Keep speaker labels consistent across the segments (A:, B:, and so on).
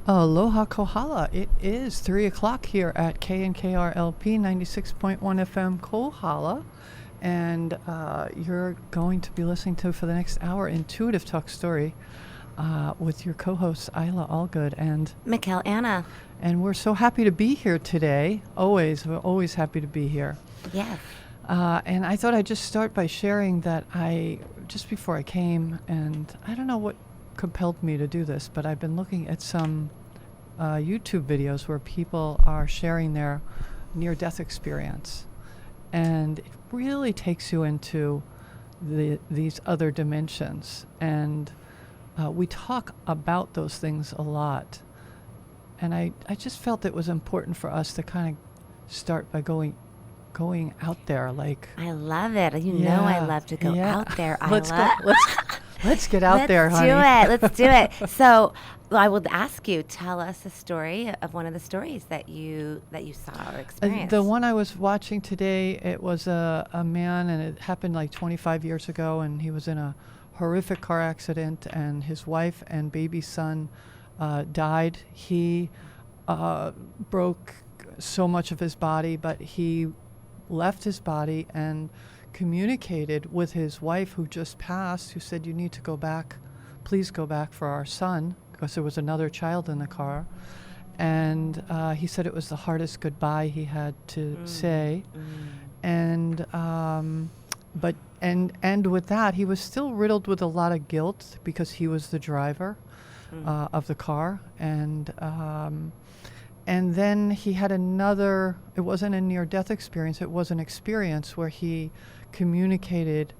A: Aloha Kohala. It is 3 o'clock here at KNKRLP 96.1 FM Kohala. And you're going to be listening to, for the next hour, Intuitive Talk Story with your co-hosts, Eila Allgood and
B: Michál Anna.
A: And we're so happy to be here today. We're always happy to be here.
B: Yes.
A: And I thought I'd just start by sharing that just before I came, and I don't know what compelled me to do this, but I've been looking at some YouTube videos where people are sharing their near-death experience, and it really takes you into these other dimensions, and we talk about those things a lot, and I just felt it was important for us to kind of start by going out there. Like,
B: I love it. You know I love to go out there, Eila.
A: Let's get out there, honey.
B: Let's do it. So I will ask you, tell us a story of one of the stories that you saw or experienced.
A: The one I was watching today, it was a man, and it happened like 25 years ago, and he was in a horrific car accident, and his wife and baby son died. He broke so much of his body, but he left his body and communicated with his wife, who just passed, who said, "You need to go back, please go back for our son," because there was another child in the car. And he said it was the hardest goodbye he had to say. And and with that, he was still riddled with a lot of guilt because he was the driver of the car. And then he had another, it wasn't a near-death experience, it was an experience where he communicated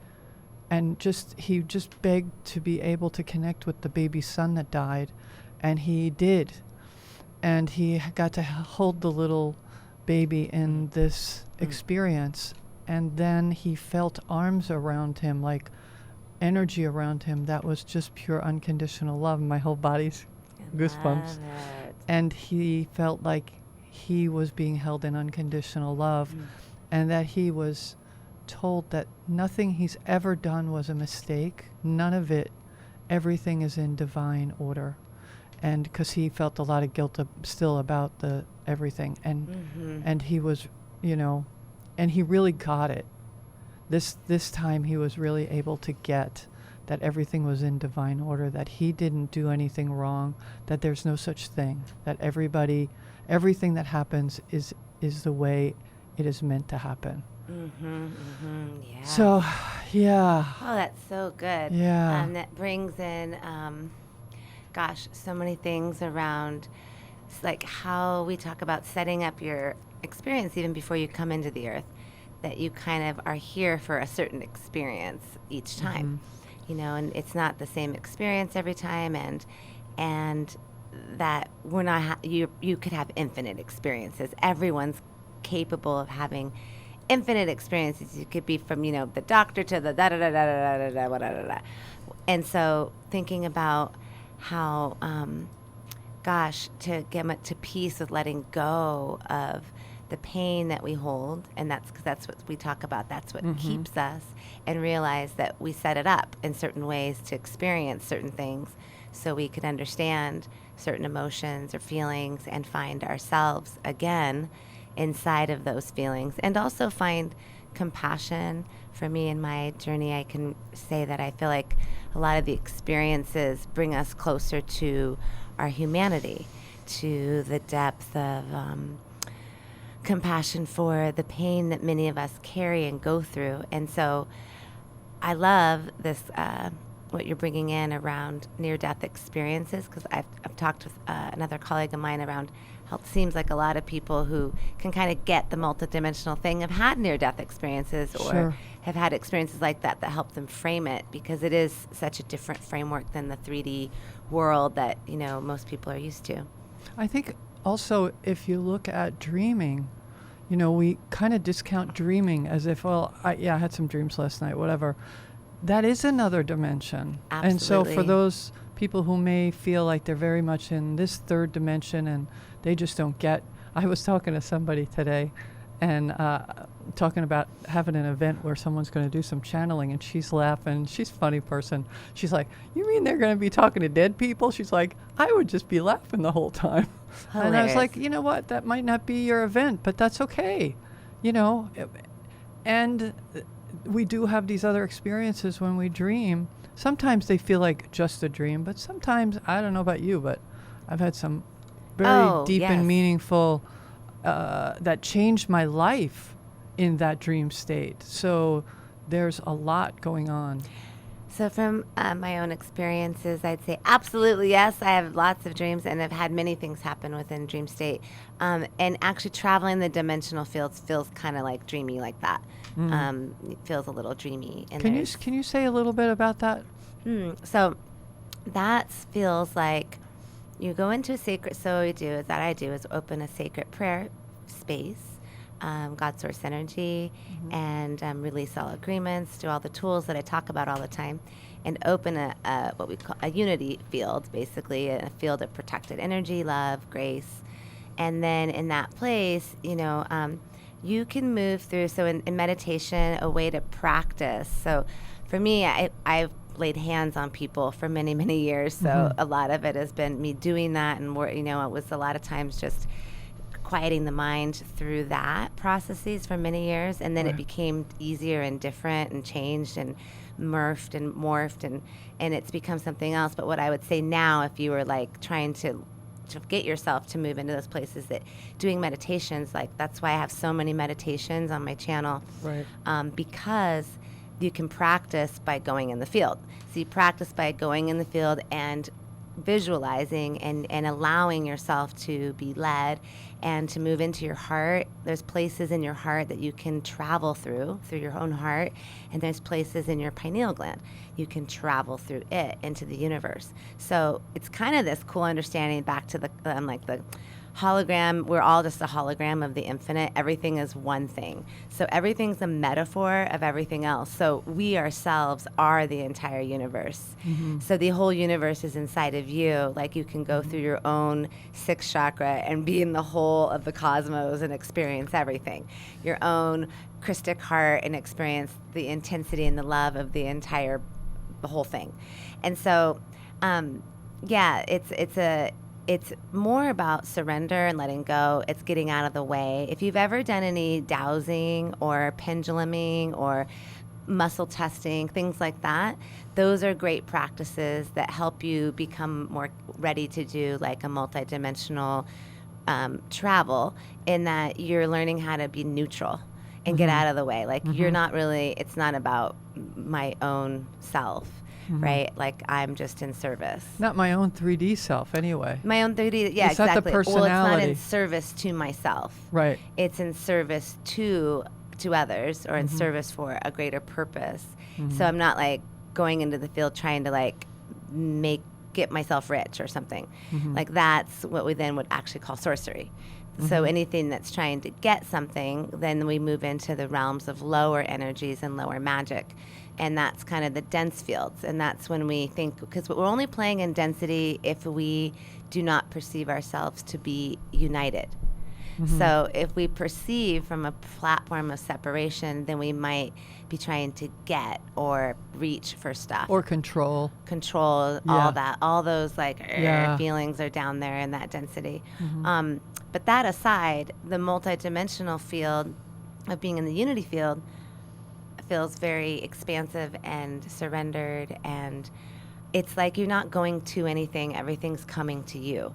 A: and he just begged to be able to connect with the baby son that died, and he did. And he got to hold the little baby in this experience, and then he felt arms around him, like energy around him that was just pure unconditional love. My whole body's goosebumps. And he felt like he was being held in unconditional love, and that he was told that nothing he's ever done was a mistake. None of it. Everything is in divine order. And because he felt a lot of guilt still about the everything. And he was, and he really got it. This time he was really able to get that everything was in divine order, that he didn't do anything wrong, that there's no such thing, that everything that happens is the way it is meant to happen.
B: Yeah.
A: So, yeah.
B: Oh, that's so good.
A: Yeah.
B: That brings in, so many things around, like how we talk about setting up your experience even before you come into the earth, that you kind of are here for a certain experience each time. And it's not the same experience every time, and that we're not you could have infinite experiences. Everyone's capable of having infinite experiences. You could be from the doctor to the da da da da da da da da da da. And so thinking about how to get to peace with letting go of the pain that we hold, and that's what we talk about. That's what keeps us, and realize that we set it up in certain ways to experience certain things, so we can understand certain emotions or feelings and find ourselves again inside of those feelings, and also find compassion. For me in my journey, I can say that I feel like a lot of the experiences bring us closer to our humanity, to the depth of compassion for the pain that many of us carry and go through. And so I love this, what you're bringing in around near-death experiences, because I've talked with another colleague of mine around how it seems like a lot of people who can kind of get the multidimensional thing have had near-death experiences, or have had experiences like that help them frame it, because it is such a different framework than the 3D world that most people are used to.
A: I think also, if you look at dreaming, we kind of discount dreaming as if, I had some dreams last night, whatever. That is another dimension.
B: Absolutely.
A: And so for those people who may feel like they're very much in this third dimension and they just don't get, I was talking to somebody today, and talking about having an event where someone's going to do some channeling, and she's laughing. She's a funny person. She's like, "You mean they're going to be talking to dead people?" She's like, "I would just be laughing the whole time." And I was like, "You know what? That might not be your event, but that's okay." You know, and we do have these other experiences when we dream. Sometimes they feel like just a dream, but sometimes, I don't know about you, but I've had some very deep and meaningful that changed my life in that dream state. So there's a lot going on.
B: So from my own experiences, I'd say absolutely yes. I have lots of dreams and have had many things happen within dream state. And actually traveling the dimensional fields feels kind of like dreamy like that. It feels a little dreamy. And
A: Can you say a little bit about that?
B: So that feels like you go into a sacred, so what I do is open a sacred prayer space, God source energy, and release all agreements, do all the tools that I talk about all the time, and open a what we call a unity field, basically a field of protected energy, love, grace. And then in that place, you can move through. So in meditation, a way to practice. So for me, I've laid hands on people for many, many years. So a lot of it has been me doing that. And it was a lot of times just quieting the mind through that processes for many years. And then it became easier and different and changed and morphed and it's become something else. But what I would say now, if you were like trying to get yourself to move into those places, that doing meditations, like that's why I have so many meditations on my channel, because you can practice by going in the field. So you practice by going in the field and visualizing and allowing yourself to be led and to move into your heart. There's places in your heart that you can travel through your own heart, and there's places in your pineal gland you can travel through it into the universe. So it's kind of this cool understanding back to the hologram. We're all just a hologram of the infinite. Everything is one thing. So everything's a metaphor of everything else. So we ourselves are the entire universe. So the whole universe is inside of you. Like you can go through your own sixth chakra and be in the whole of the cosmos and experience everything. Your own Christic heart and experience the intensity and the love of the whole thing. And so, it's more about surrender and letting go. It's getting out of the way. If you've ever done any dowsing or penduluming or muscle testing, things like that, those are great practices that help you become more ready to do like a multidimensional travel, in that you're learning how to be neutral and get out of the way. Like you're not really, it's not about my own self. Right? Like I'm just in service.
A: Not my own 3D self anyway.
B: My own 3D, yeah,
A: it's
B: exactly.
A: Not the personality.
B: Well, it's not in service to myself.
A: Right.
B: It's in service to others, or in service for a greater purpose. So I'm not like going into the field trying to like get myself rich or something. Like that's what we then would actually call sorcery. So anything that's trying to get something, then we move into the realms of lower energies and lower magic. And that's kind of the dense fields. And that's when we think, because we're only playing in density if we do not perceive ourselves to be united. So if we perceive from a platform of separation, then we might be trying to get or reach for stuff.
A: Or control.
B: All that. All those feelings are down there in that density. But that aside, the multidimensional field of being in the unity field feels very expansive and surrendered, and it's like you're not going to anything, everything's coming to you.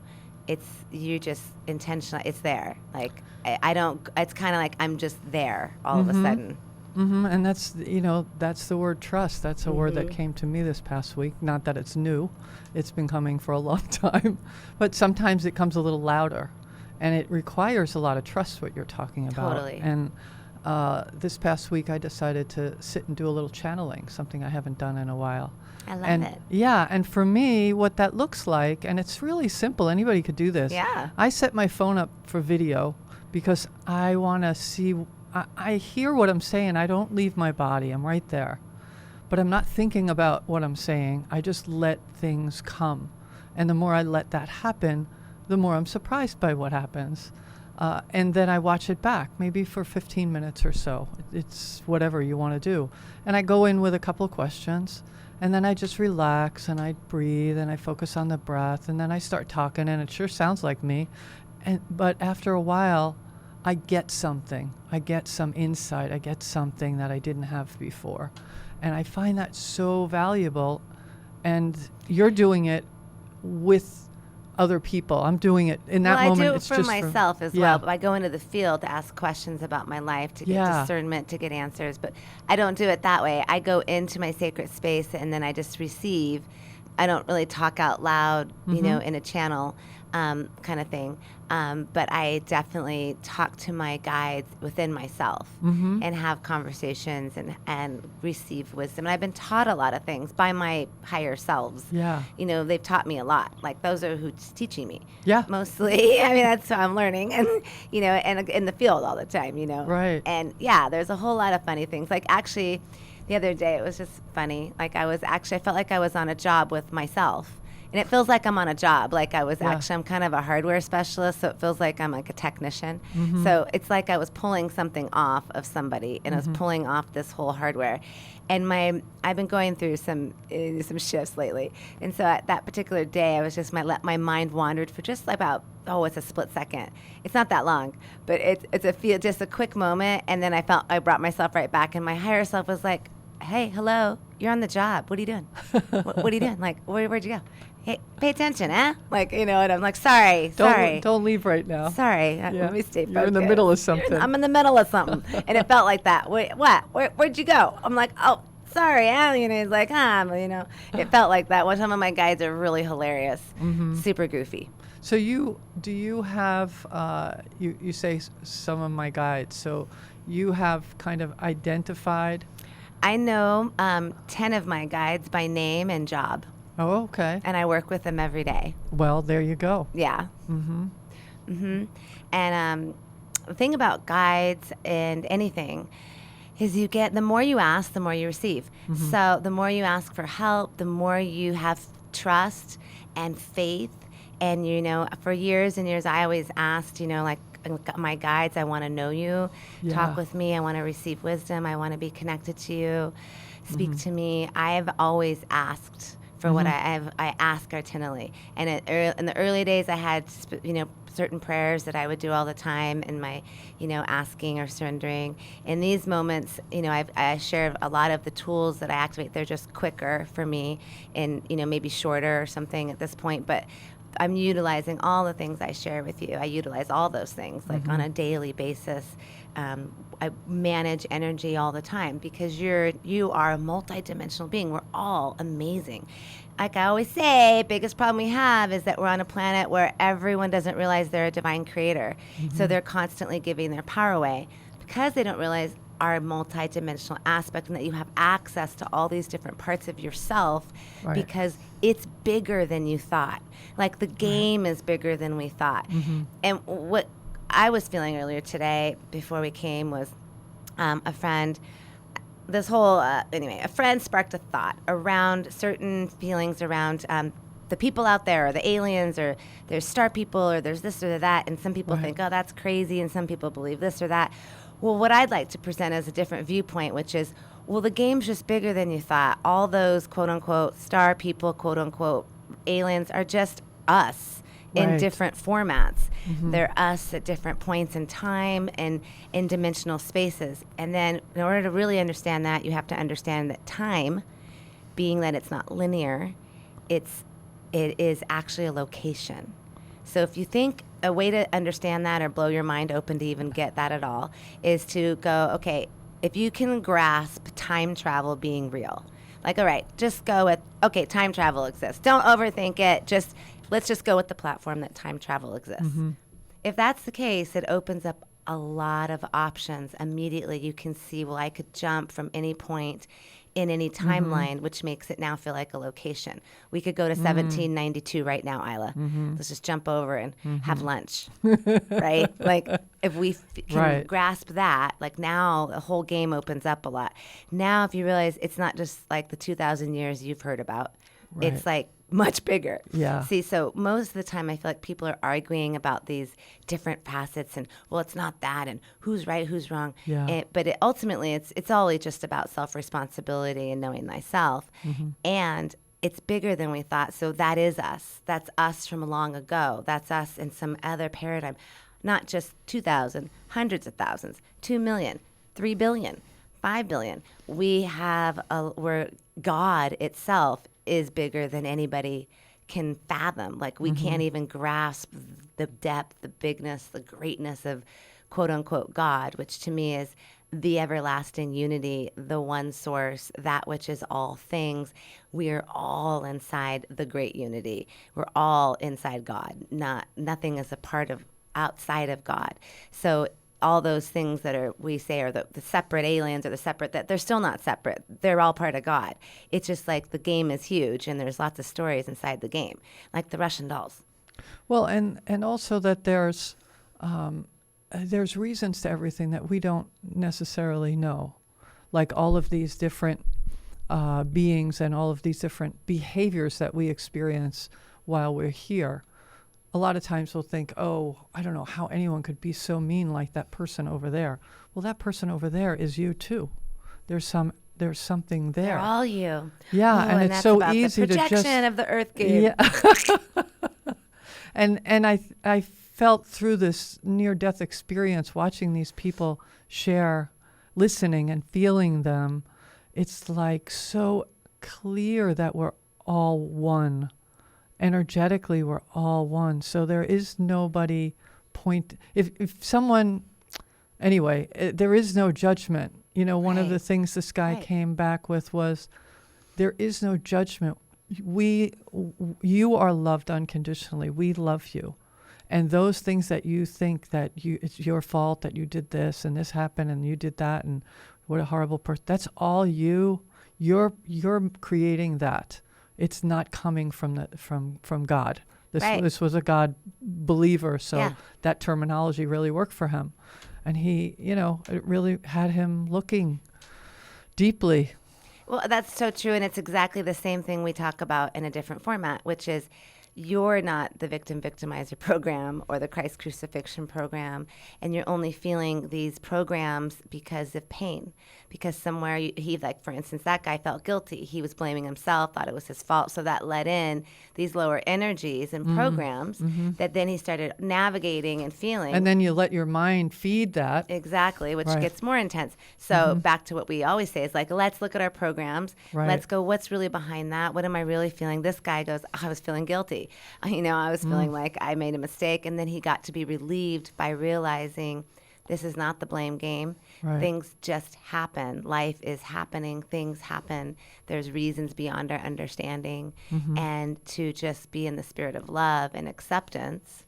B: You just intentional, it's there. Like I don't, it's kind of like I'm just there all of a sudden.
A: And that's the word trust. That's a word that came to me this past week. Not that it's new, it's been coming for a long time, but sometimes it comes a little louder, and it requires a lot of trust, what you're talking about.
B: Totally.
A: And this past week I decided to sit and do a little channeling, something I haven't done in a while.
B: I love it.
A: Yeah, and for me, what that looks like, and it's really simple, anybody could do this.
B: Yeah.
A: I set my phone up for video because I want to see, I hear what I'm saying. I don't leave my body. I'm right there. But I'm not thinking about what I'm saying. I just let things come. And the more I let that happen, the more I'm surprised by what happens. And then I watch it back, maybe for 15 minutes or so. It's whatever you want to do. And I go in with a couple of questions, and then I just relax and I breathe and I focus on the breath, and then I start talking, and it sure sounds like me. But after a while, I get something. I get some insight. I get something that I didn't have before. And I find that so valuable. And you're doing it with other people. I'm doing it in that moment.
B: I do it
A: it's
B: for
A: just
B: myself as well. But I go into the field to ask questions about my life, to get discernment, to get answers. But I don't do it that way. I go into my sacred space and then I just receive. I don't really talk out loud, you know, in a channel kind of thing. But I definitely talk to my guides within myself and have conversations and receive wisdom. And I've been taught a lot of things by my higher selves.
A: Yeah.
B: You know, they've taught me a lot. Like, those are who's teaching me.
A: Yeah.
B: Mostly. I mean, that's how I'm learning. And, you know, and in the field all the time, you know.
A: Right.
B: And, yeah, there's a whole lot of funny things. Like, actually, the other day, it was just funny. Like, I felt like I was on a job with myself. And it feels like I'm on a job. Like, I'm kind of a hardware specialist, so it feels like I'm like a technician. So it's like I was pulling something off of somebody, and I was pulling off this whole hardware. And I've been going through some shifts lately. And so at that particular day, I was just, my mind wandered for just about, it's a split second. It's not that long, but it's just a quick moment. And then I brought myself right back, and my higher self was like, hey, hello, you're on the job. What are you doing? what are you doing? Like, where'd you go? Hey, pay attention, huh? Like, you know, and I'm like, sorry.
A: Don't leave right now.
B: Sorry, let me stay focused.
A: You're in the middle of something.
B: I'm in the middle of something. And it felt like that. Wait, what? Where'd you go? I'm like, oh, sorry, you know, he's like, you know. It felt like that. Some of my guides are really hilarious, super goofy.
A: So do you have, you say some of my guides, so you have kind of identified?
B: I know 10 of my guides by name and job.
A: Oh, okay.
B: And I work with them every day.
A: Well, there you go.
B: Yeah. And the thing about guides and anything is the more you ask, the more you receive. So the more you ask for help, the more you have trust and faith. And, you know, for years and years, I always asked, you know, like, my guides, I want to know you.
A: Yeah.
B: Talk with me. I want to receive wisdom. I want to be connected to you. Speak to me. I've always asked for what I ask artisanally. And in the early days, I had, you know, certain prayers that I would do all the time in my, you know, asking or surrendering. In these moments, you know, I share a lot of the tools that I activate. They're just quicker for me and, you know, maybe shorter or something at this point. But I'm utilizing all the things I share with you. I utilize all those things, like on a daily basis. I manage energy all the time because you are a multidimensional being. We're all amazing. Like I always say, biggest problem we have is that we're on a planet where everyone doesn't realize they're a divine creator. So they're constantly giving their power away because they don't realize our multidimensional aspect and that you have access to all these different parts of yourself because it's bigger than you thought. Like the game is bigger than we thought. And what I was feeling earlier today before we came was a friend sparked a thought around certain feelings around the people out there, or the aliens, or there's star people, or there's this or that, and some people think, oh, that's crazy, and some people believe this or that. Well, what I'd like to present is a different viewpoint, which is, well, the game's just bigger than you thought. All those quote-unquote star people, quote-unquote aliens are just us in different formats. They're us at different points in time and in dimensional spaces. And then in order to really understand that, you have to understand that time, being that it's not linear, it is actually a location. So if you think a way to understand that or blow your mind open to even get that at all is to go, okay, if you can grasp time travel being real, like, all right, just go with, okay, time travel exists. Don't overthink it. Let's just go with the platform that time travel exists. If that's the case, it opens up a lot of options. Immediately you can see, well, I could jump from any point in any timeline, which makes it now feel like a location. We could go to 1792 right now, Eila. Let's just jump over and have lunch, right? Like, if we can grasp that, like, now the whole game opens up a lot. Now, if you realize it's not just like the 2,000 years you've heard about, it's like much bigger.
A: Yeah.
B: See, so most of the time I feel like people are arguing about these different facets and, well, it's not that and who's right, who's wrong.
A: Yeah.
B: But ultimately it's all just about self-responsibility and knowing thyself. And it's bigger than we thought. So that is us. That's us from long ago. That's us in some other paradigm. Not just 2,000, hundreds of thousands, 2 million, 3 billion, 5 billion. Where God itself is bigger than anybody can fathom. Like we can't even grasp the depth, the bigness, the greatness of quote unquote God, which to me is the everlasting unity, the one source, that which is all things. We are all inside the great unity. We're all inside God. Nothing is a part of outside of God. So all those things that we say are the separate aliens or the separate, that they're still not separate. They're all part of God. It's just like the game is huge and there's lots of stories inside the game, like the Russian dolls.
A: Well, and also that there's reasons to everything that we don't necessarily know, like all of these different beings and all of these different behaviors that we experience while we're here. A lot of times we'll think, oh, I don't know how anyone could be so mean like that person over there. Well, that person over there is you too. There's something there.
B: They're all you.
A: Yeah,
B: Ooh,
A: and it's
B: that's
A: so
B: about
A: easy
B: the
A: to just
B: projection of the Earth game.
A: Yeah. and I felt through this near-death experience, watching these people share, listening and feeling them. It's like so clear that we're all one. Energetically, we're all one. So there is nobody if someone, anyway, there is no judgment. You know, one of the things this guy came back with was, there is no judgment. You are loved unconditionally. We love you. And those things that you think that it's your fault that you did this and this happened and you did that and what a horrible person. That's all you. You're creating that. It's not coming from God. This was a God believer, so that terminology really worked for him. And he, it really had him looking deeply.
B: Well, that's so true, and it's exactly the same thing we talk about in a different format, which is you're not the victim-victimizer program or the Christ crucifixion program, and you're only feeling these programs because of pain. Because somewhere, for instance, that guy felt guilty. He was blaming himself, thought it was his fault, so that let in these lower energies and programs that then he started navigating and feeling.
A: And then you let your mind feed that.
B: Exactly, which gets more intense. So back to what we always say is like, let's look at our programs.
A: Right.
B: Let's go, what's really behind that? What am I really feeling? This guy goes, I was feeling guilty. I was feeling like I made a mistake. And then he got to be relieved by realizing this is not the blame game.
A: Right.
B: Things just happen. Life is happening. Things happen. There's reasons beyond our understanding. And to just be in the spirit of love and acceptance,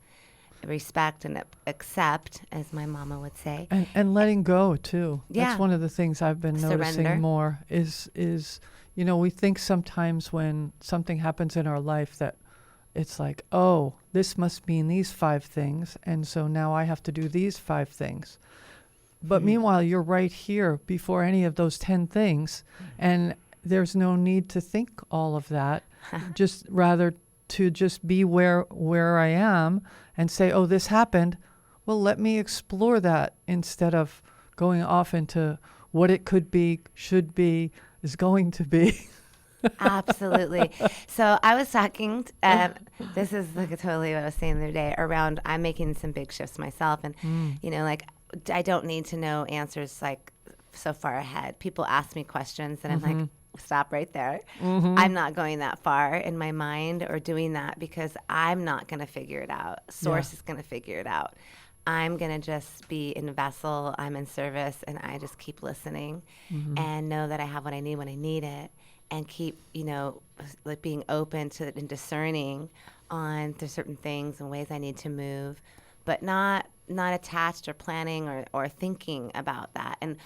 B: respect and accept, as my mama would say.
A: And letting go, too.
B: Yeah.
A: That's one of the things I've been noticing
B: Surrender.
A: more is, we think sometimes when something happens in our life that it's like, oh, this must mean these 5 things, and so now I have to do these 5 things. But meanwhile, you're right here before any of those 10 things, and there's no need to think all of that. Just rather to just be where I am and say, oh, this happened. Well, let me explore that instead of going off into what it could be, should be, is going to be.
B: Absolutely. So I was talking, this is like totally what I was saying the other day around, I'm making some big shifts myself. And, I don't need to know answers like so far ahead. People ask me questions and I'm like, stop right there. I'm not going that far in my mind or doing that because I'm not going to figure it out. Source is going to figure it out. I'm going to just be in vessel. I'm in service and I just keep listening and know that I have what I need when I need it. And keep, like being open to and discerning on the certain things and ways I need to move, but not attached or planning or thinking about that. And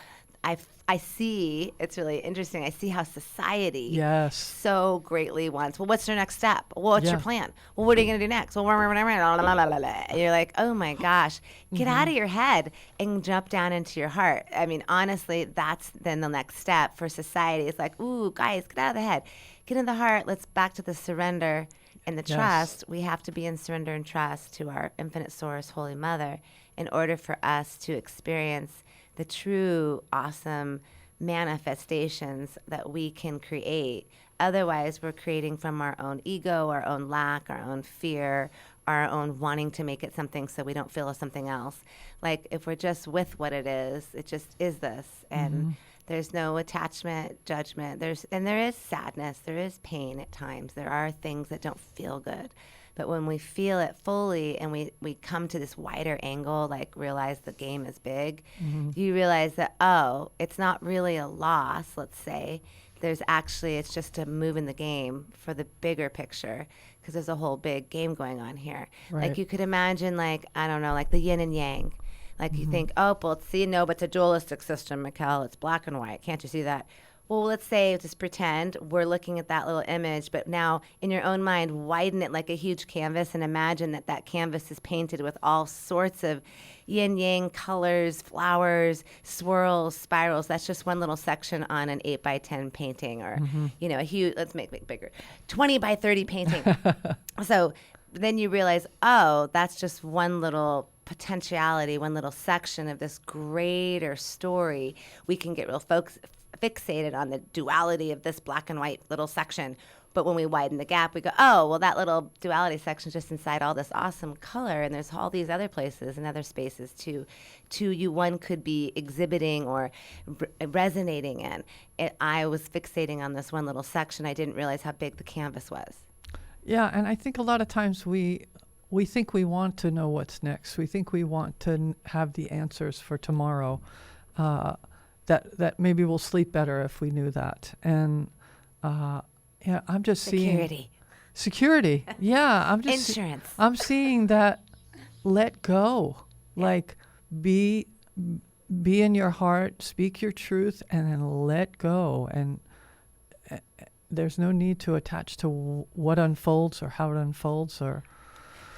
B: I see, it's really interesting, I see how society so greatly wants, well, what's your next step? Well, what's your plan? Well, what are you going to do next? Well, and you're like, oh my gosh, get out of your head and jump down into your heart. I mean, honestly, that's then the next step for society. It's like, ooh, guys, get out of the head. get in the heart. Let's back to the surrender and the
A: Yes.
B: trust. We have to be in surrender and trust to our infinite source, Holy Mother, in order for us to experience the true awesome manifestations that we can create. Otherwise, we're creating from our own ego, our own lack, our own fear, our own wanting to make it something so we don't feel something else. Like if we're just with what it just is this. And there's no attachment, judgment. There is sadness, there is pain at times. There are things that don't feel good. But when we feel it fully and we come to this wider angle, like realize the game is big, you realize that, oh, it's not really a loss, let's say. It's just a move in the game for the bigger picture, because there's a whole big game going on here.
A: Right.
B: Like you could imagine, like, I don't know, like the yin and yang. Like you think, oh, well, see, no, but it's a dualistic system, Michál. It's black and white. Can't you see that? Well, let's say, just pretend we're looking at that little image, but now in your own mind, widen it like a huge canvas and imagine that that canvas is painted with all sorts of yin yang colors, flowers, swirls, spirals. That's just one little section on an 8 by 10 painting, or, a huge, let's make it bigger, 20 by 30 painting. So then you realize, oh, that's just one little potentiality, one little section of this greater story. We can get real fixated on the duality of this black and white little section. But when we widen the gap, we go, oh, well, that little duality section is just inside all this awesome color. And there's all these other places and other spaces too one could be exhibiting or resonating in. I was fixating on this one little section. I didn't realize how big the canvas was.
A: Yeah, and I think a lot of times we think we want to know what's next. We think we want to have the answers for tomorrow. That maybe we'll sleep better if we knew that. And yeah, I'm just seeing security. Yeah, I'm just
B: insurance.
A: I'm seeing that. Let go.
B: Yeah.
A: Like be in your heart. Speak your truth, and then let go. And there's no need to attach to what unfolds or how it unfolds.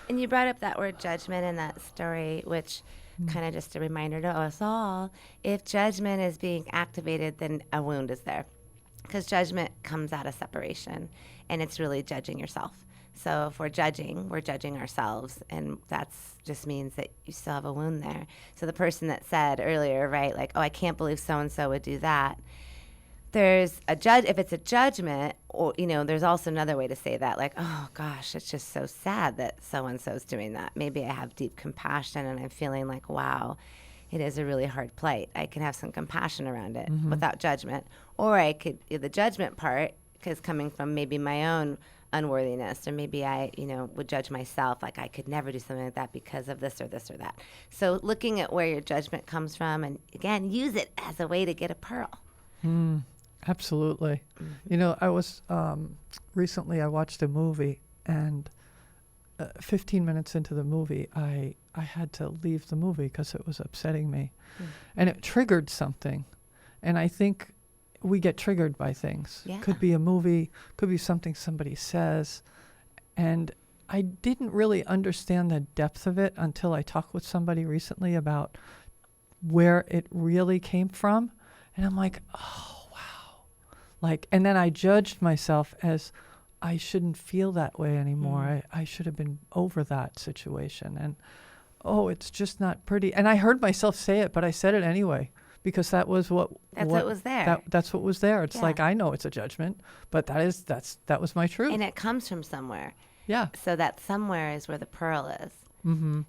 B: And you brought up that word judgment in that story, which kind of just a reminder to us all. If judgment is being activated, then a wound is there. Because judgment comes out of separation, and it's really judging yourself. So if we're judging ourselves, and that just means that you still have a wound there. So the person that said earlier, right, like, oh, I can't believe so-and-so would do that. There's a if it's a judgment, or, there's also another way to say that, like, oh gosh, it's just so sad that so-and-so's doing that. Maybe I have deep compassion and I'm feeling like, wow, it is a really hard plight. I can have some compassion around it without judgment. Or I could, the judgment part is coming from maybe my own unworthiness, or maybe I, would judge myself, like I could never do something like that because of this or this or that. So looking at where your judgment comes from, and again, use it as a way to get a pearl.
A: Absolutely. I was recently I watched a movie, and 15 minutes into the movie, I had to leave the movie because it was upsetting me, and it triggered something. And I think we get triggered by things.
B: Yeah.
A: Could be a movie, could be something somebody says, and I didn't really understand the depth of it until I talked with somebody recently about where it really came from, and I'm like, oh. And then I judged myself as I shouldn't feel that way anymore. I should have been over that situation. And, it's just not pretty. And I heard myself say it, but I said it anyway, because that was what
B: was there.
A: That's what was there. It's
B: Yeah.
A: like, I know it's a judgment, but that was my truth.
B: And it comes from somewhere.
A: Yeah.
B: So that somewhere is where the pearl is.
A: Mm-hmm.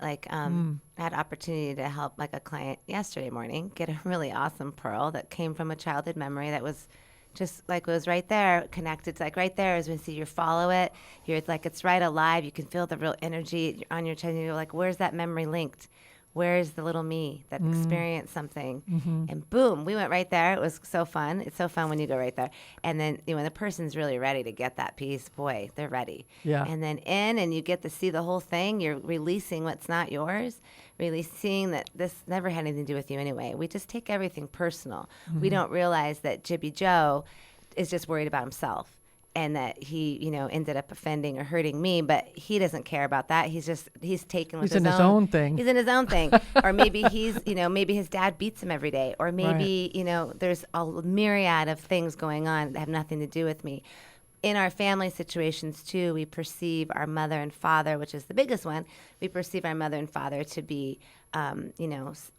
B: I had opportunity to help like a client yesterday morning get a really awesome pearl that came from a childhood memory that was just like it was right there, connected. It's like right there is when you follow it. You're like, it's right alive. You can feel the real energy on your chest. You're like, where's that memory linked? Where's the little me that experienced something? And boom, we went right there. It was so fun. It's so fun when you go right there. And then when the person's really ready to get that piece, boy, they're ready.
A: Yeah.
B: And then and you get to see the whole thing. You're releasing what's not yours, releasing that this never had anything to do with you anyway. We just take everything personal. We don't realize that Jibby Joe is just worried about himself. and that he, ended up offending or hurting me, but he doesn't care about that. He's taken with
A: He's in his own thing.
B: He's in his own thing. Or maybe maybe his dad beats him every day. Or maybe, there's a myriad of things going on that have nothing to do with me. In our family situations too, we perceive our mother and father, which is the biggest one, we perceive our mother and father to be,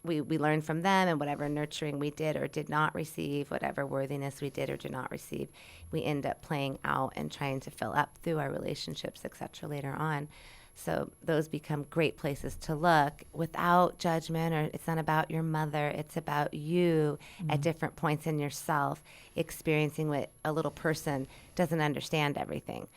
B: we learn from them, and whatever nurturing we did or did not receive, whatever worthiness we did or did not receive, we end up playing out and trying to fill up through our relationships, etc. later on. So those become great places to look without judgment, or it's not about your mother, it's about you at different points in yourself experiencing what a little person doesn't understand everything.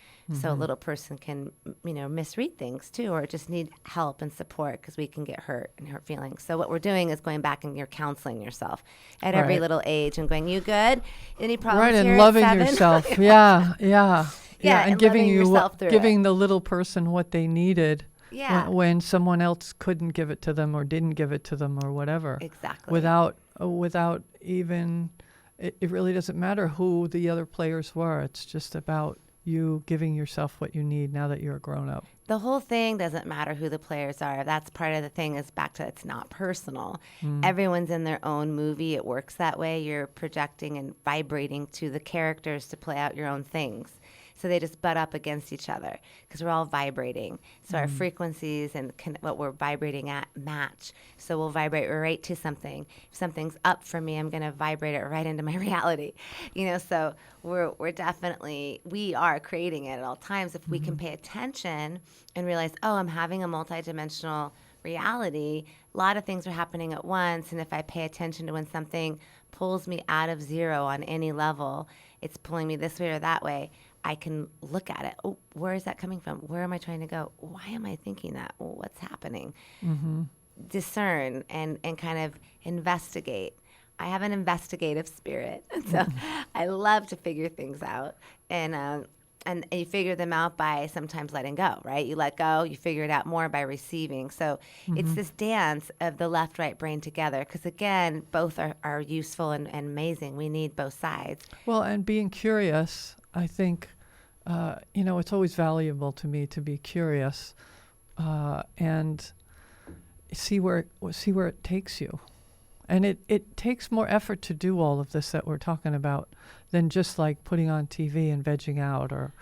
B: So a little person can, misread things too, or just need help and support because we can get hurt and hurt feelings. So what we're doing is going back and you're counseling yourself at every little age and going, you good? Any problems
A: Right,
B: here
A: and
B: at
A: loving
B: 7?
A: yourself. Yeah, and giving
B: giving
A: the little person what they needed when someone else couldn't give it to them or didn't give it to them or whatever.
B: Exactly.
A: Without even, it really doesn't matter who the other players were. It's just about you giving yourself what you need now that you're a grown up.
B: The whole thing doesn't matter who the players are. That's part of the thing, is back to it's not personal. Everyone's in their own movie. It works that way. You're projecting and vibrating to the characters to play out your own things. So they just butt up against each other because we're all vibrating. So our frequencies and what we're vibrating at match. So we'll vibrate right to something. If something's up for me, I'm going to vibrate it right into my reality. So we're definitely, we are creating it at all times. If we can pay attention and realize, oh, I'm having a multidimensional reality. A lot of things are happening at once. And if I pay attention to when something pulls me out of zero on any level, it's pulling me this way or that way, I can look at it. Oh, where is that coming from? Where am I trying to go? Why am I thinking that? Oh, what's happening? Discern and kind of investigate. I have an investigative spirit, so I love to figure things out. And you figure them out by sometimes letting go, right? You let go, you figure it out more by receiving. So it's this dance of the left, right brain together. Because again, both are useful and amazing. We need both sides.
A: Well, and being curious, I think, it's always valuable to me to be curious and see where it takes you. And it takes more effort to do all of this that we're talking about than just like putting on TV and vegging out, or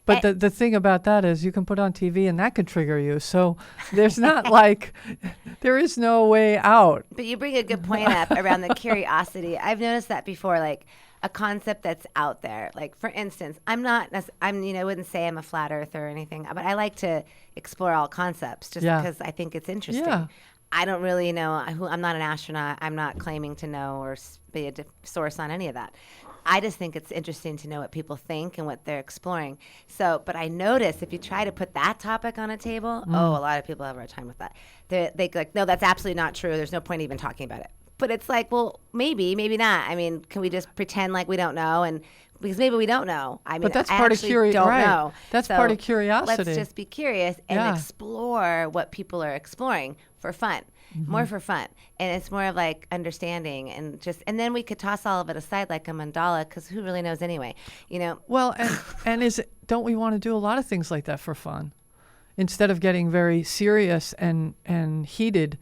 A: But the thing about that is you can put on TV and that could trigger you. So there's not there is no way out.
B: But you bring a good point up around the curiosity. I've noticed that before, like a concept that's out there. Like, for instance, I wouldn't say I'm a flat earther or anything, but I like to explore all concepts just because I think it's interesting.
A: Yeah.
B: I don't really know I'm not an astronaut. I'm not claiming to know or be a source on any of that. I just think it's interesting to know what people think and what they're exploring. So, but I notice if you try to put that topic on a table, a lot of people have a hard time with that. They like, no, that's absolutely not true. There's no point even talking about it. But it's like, well, maybe not. I mean, can we just pretend like we don't know? And because maybe we don't know. I mean,
A: but that's
B: I
A: part of
B: curiosity. Don't know.
A: That's
B: so
A: part of curiosity.
B: Let's just be curious and explore what people are exploring for fun. More for fun. And it's more of like understanding and then we could toss all of it aside like a mandala, because who really knows anyway,
A: Well, don't we want to do a lot of things like that for fun? Instead of getting very serious and heated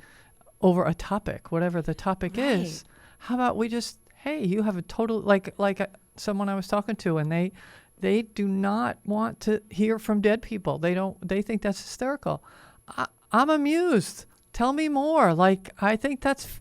A: over a topic, whatever the topic is, how about we just, hey, you have a total, like someone I was talking to, and they do not want to hear from dead people. They think that's hysterical. I'm amused. Tell me more. Like, I think that's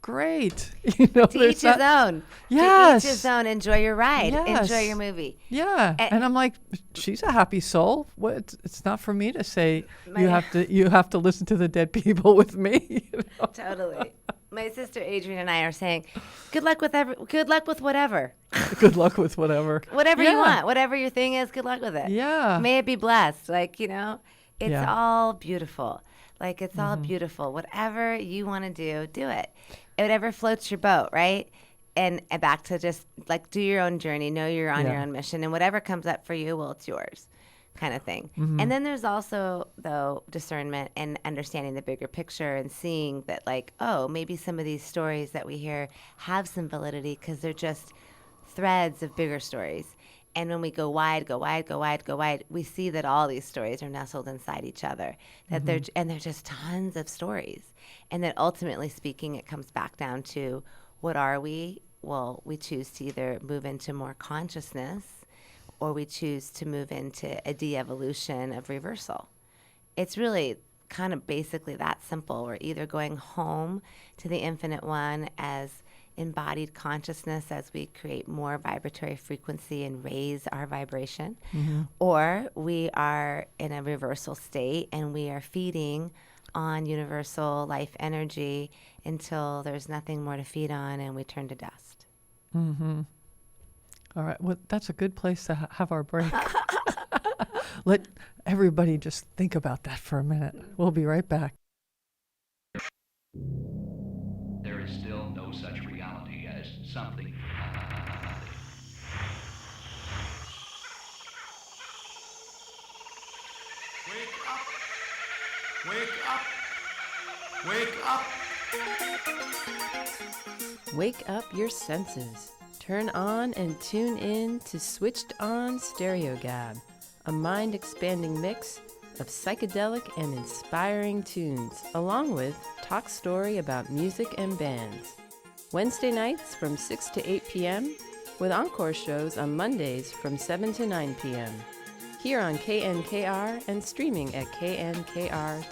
A: great.
B: To each his own.
A: Yes.
B: To each his own. Enjoy your ride.
A: Yes.
B: Enjoy your movie.
A: Yeah. And I'm like, she's a happy soul. It's not for me to say you have to listen to the dead people with me.
B: Totally. My sister Adrienne and I are saying, good luck with whatever.
A: Good luck with whatever.
B: Whatever you want. Whatever your thing is, good luck with it.
A: Yeah.
B: May it be blessed. Like, it's all beautiful. Like, it's all beautiful. Whatever you want to do it. Whatever floats your boat, right? And back to just, like, do your own journey. Know you're on your own mission. And whatever comes up for you, well, it's yours, kind of thing. And then there's also, though, discernment and understanding the bigger picture and seeing that, like, oh, maybe some of these stories that we hear have some validity because they're just threads of bigger stories. And when we go wide, go wide, go wide, go wide, we see that all these stories are nestled inside each other. That there's just tons of stories. And that ultimately speaking, it comes back down to what are we? Well, we choose to either move into more consciousness or we choose to move into a de-evolution of reversal. It's really kind of basically that simple. We're either going home to the Infinite One as embodied consciousness as we create more vibratory frequency and raise our vibration, or we are in a reversal state and we are feeding on universal life energy until there's nothing more to feed on and we turn to dust.
A: All right. Well, that's a good place to have our break. Let everybody just think about that for a minute. We'll be right back.
C: There is still no such reality as something.
D: Wake up! Wake up! Wake up!
E: Wake up your senses. Turn on and tune in to Switched On Stereo Gab, a mind-expanding mix of psychedelic and inspiring tunes, along with talk story about music and bands. Wednesday nights from 6 to 8 p.m., with encore shows on Mondays from 7 to 9 p.m. Here on KNKR and streaming at knkr.org.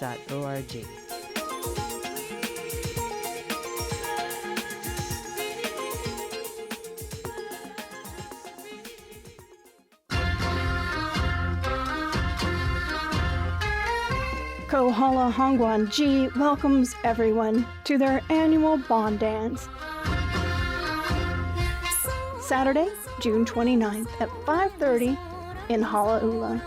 F: Kohala Hongwan-ji welcomes everyone to their annual Bond Dance. Saturday, June 29th at 5:30 in Halaula.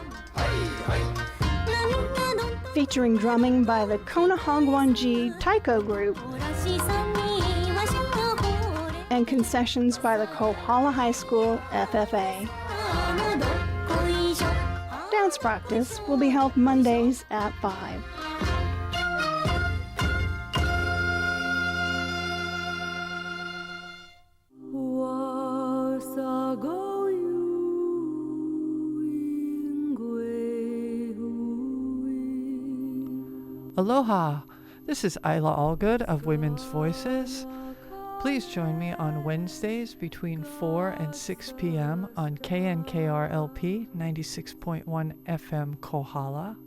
F: Featuring drumming by the Kona Hongwan-ji Taiko Group and concessions by the Kohala High School FFA. Dance practice will be held Mondays at 5.
A: Aloha! This is Eila Allgood of Women's Voices. Please join me on Wednesdays between 4 and 6 p.m. on KNKR-LP 96.1 FM Kohala.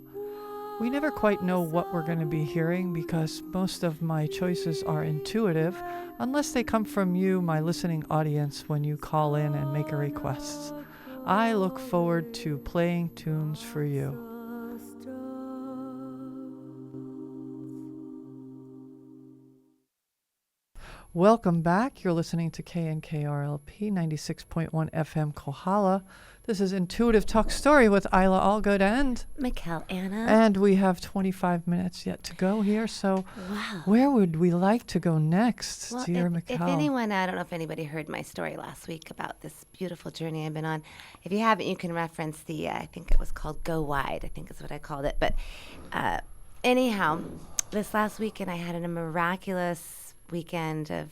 A: We never quite know what we're going to be hearing because most of my choices are intuitive, unless they come from you, my listening audience, when you call in and make a request. I look forward to playing tunes for you. Welcome back. You're listening to KNKRLP 96.1 FM Kohala. This is Intuitive Talk Story with Eila Allgood and
B: Michál Anna.
A: And we have 25 minutes yet to go here. So
B: Wow.
A: where would we like to go next,
B: Well,
A: dear
B: if
A: Michál?
B: anyone, I don't know if anybody heard my story last week about this beautiful journey I've been on. If you haven't, you can reference the, I think it was called Go Wide, I think is what I called it. But anyhow, this last weekend I had a miraculous weekend of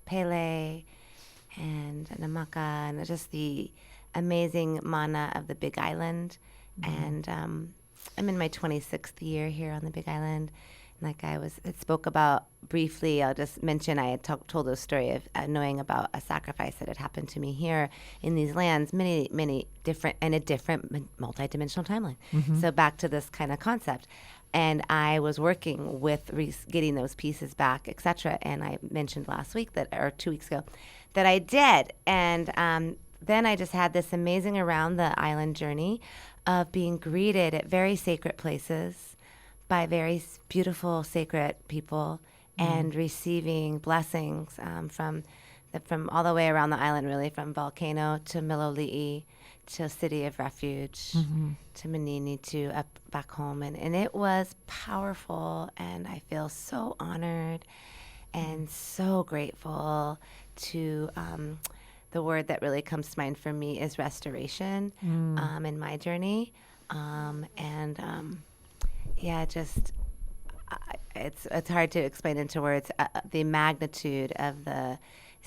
B: Pele and Namaka and just the amazing mana of the Big Island. And I'm in my 26th year here on the Big Island. And like I spoke about briefly, I'll just mention I had told a story of knowing about a sacrifice that had happened to me here in these lands, many different, in a different multidimensional timeline. So back to this kind of concept. And I was working with getting those pieces back, etc. And I mentioned last week or 2 weeks ago, that I did. And then I just had this amazing around the island journey of being greeted at very sacred places by very beautiful, sacred people and receiving blessings from all the way around the island, really, from Volcano to Miloli'i to City of Refuge to Manini to up back home. And it was powerful, and I feel so honored and so grateful to the word that really comes to mind for me is restoration in my journey. It's hard to explain into words the magnitude of the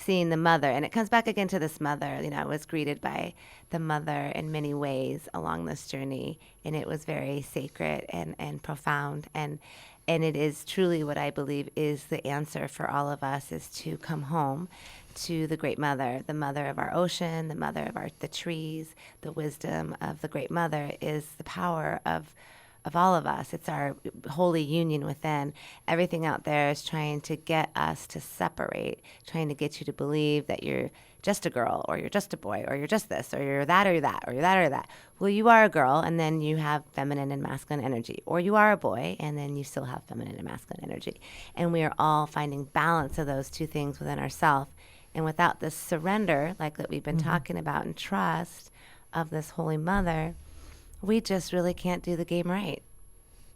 B: seeing the mother. And it comes back again to this mother. I was greeted by the mother in many ways along this journey, and it was very sacred and profound. And it is truly what I believe is the answer for all of us, is to come home to the great mother, the mother of our ocean, the mother of the trees. The wisdom of the great mother is the power of all of us. It's our holy union within. Everything out there is trying to get us to separate, trying to get you to believe that you're just a girl, or you're just a boy, or you're just this, or you're that, or you're that, or you're that, or that. Well, you are a girl, and then you have feminine and masculine energy. Or you are a boy, and then you still have feminine and masculine energy. And we are all finding balance of those two things within ourselves. And without this surrender, like that we've been talking about, and trust of this Holy Mother, we just really can't do the game right.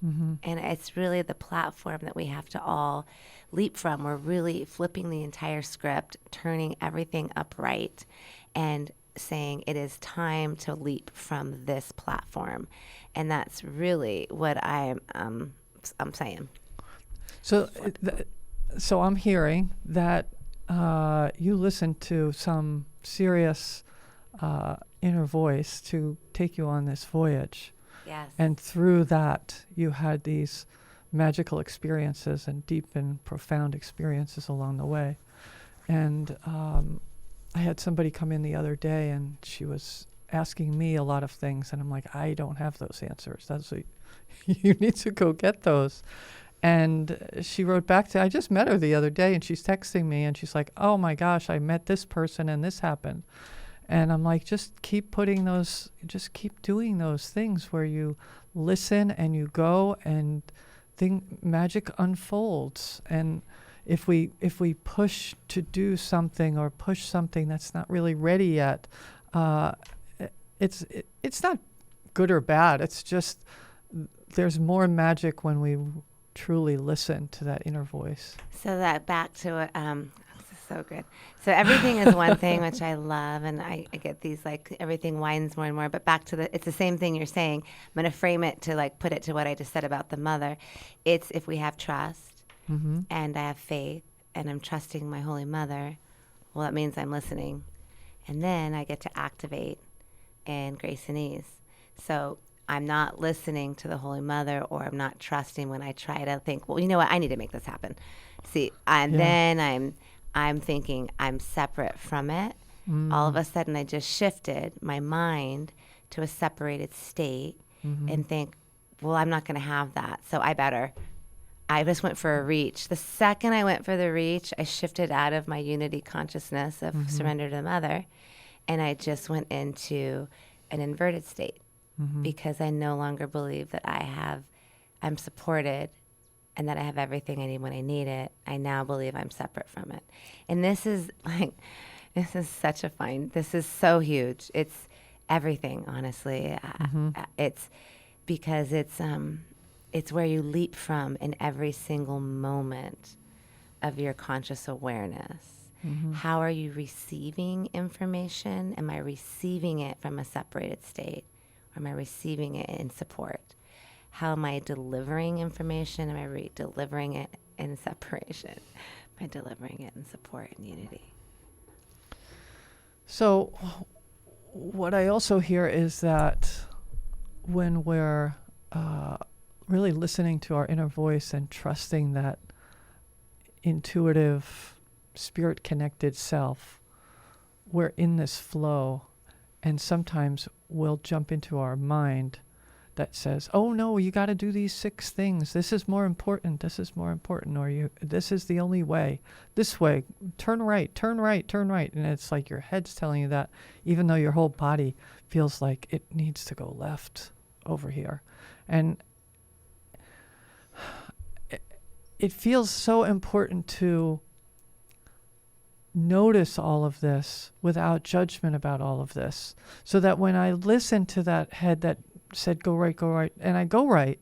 B: And it's really the platform that we have to all leap from. We're really flipping the entire script, turning everything upright, and saying it is time to leap from this platform. And that's really what I'm saying.
A: So, so I'm hearing that you listened to some serious inner voice to take you on this voyage.
B: Yes.
A: And through that, you had these magical experiences and deep and profound experiences along the way. And I had somebody come in the other day, and she was asking me a lot of things, and I'm like, I don't have those answers. That's what you need to go get those. And she wrote back I just met her the other day, and she's texting me, and she's like, oh my gosh, I met this person and this happened. And I'm like, just keep doing those things where you listen and you go, and magic unfolds. And if we push to do something, or push something that's not really ready yet, it's not good or bad. It's just there's more magic when we truly listen to that inner voice.
B: So that back to it, this is so good. So everything is one thing, which I love, and I get these, like, everything winds more and more, but back to it's the same thing you're saying. I'm going to frame it to, like, put it to what I just said about the mother. It's if we have trust, and I have faith, and I'm trusting my Holy Mother, well, that means I'm listening. And then I get to activate in grace and ease. So I'm not listening to the Holy Mother, or I'm not trusting when I try to think, well, you know what, I need to make this happen. See, and then I'm thinking I'm separate from it. All of a sudden, I just shifted my mind to a separated state and think, well, I'm not going to have that. So I just went for a reach. The second I went for the reach, I shifted out of my unity consciousness of surrender to the Mother, and I just went into an inverted state. Because I no longer believe that I'm supported and that I have everything I need when I need it. I now believe I'm separate from it. And this is so huge. It's everything, honestly. It's because it's where you leap from in every single moment of your conscious awareness. How are you receiving information? Am I receiving it from a separated state? Or am I receiving it in support? How am I delivering information? Am I delivering it in separation? Am I delivering it in support and unity?
A: So what I also hear is that when we're really listening to our inner voice and trusting that intuitive, spirit-connected self, we're in this flow. And sometimes we'll jump into our mind that says, oh no, you got to do these 6 things. This is more important. This is more important. Or this is the only way. This way, turn right, turn right, turn right. And it's like your head's telling you that, even though your whole body feels like it needs to go left over here. And it feels so important to notice all of this without judgment about all of this, so that when I listen to that head that said go right, and I go right,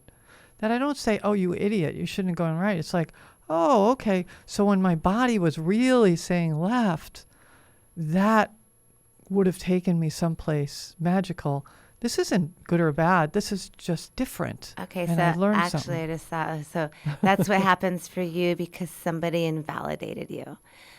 A: that I don't say, oh, you idiot, you shouldn't have gone right. It's like, oh, okay. So when my body was really saying left, that would have taken me someplace magical this isn't good or bad. This is just different.
B: Okay,
A: and
B: so
A: I learned
B: actually,
A: something.
B: I just thought, so that's what happens for you because somebody invalidated you.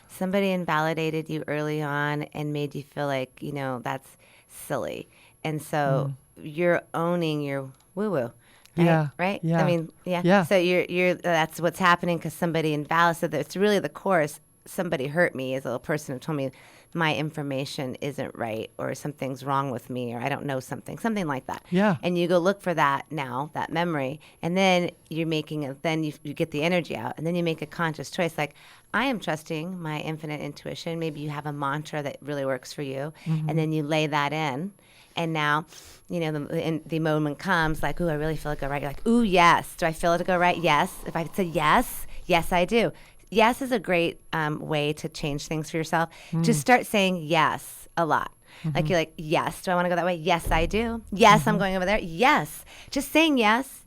B: Somebody invalidated you early on and made you feel like, that's silly. And so you're owning your woo-woo. Right?
A: Yeah,
B: Right?
A: yeah,
B: I mean, yeah.
A: yeah.
B: So that's what's happening because somebody invalidated. So that's really the course. Somebody hurt me as a person who told me my information isn't right or something's wrong with me or I don't know something like that.
A: Yeah.
B: And you go look for that now, that memory, and then you're making then you get the energy out and then you make a conscious choice like, I am trusting my infinite intuition. Maybe you have a mantra that really works for you and then you lay that in. And now, the moment comes like, ooh, I really feel it go right. You're like, ooh, yes. Do I feel it to go right? Yes. If I said yes, yes, I do. Yes is a great way to change things for yourself. Just start saying yes a lot. Like you're like, yes, do I want to go that way? Yes, I do. Yes, I'm going over there. Yes. Just saying yes.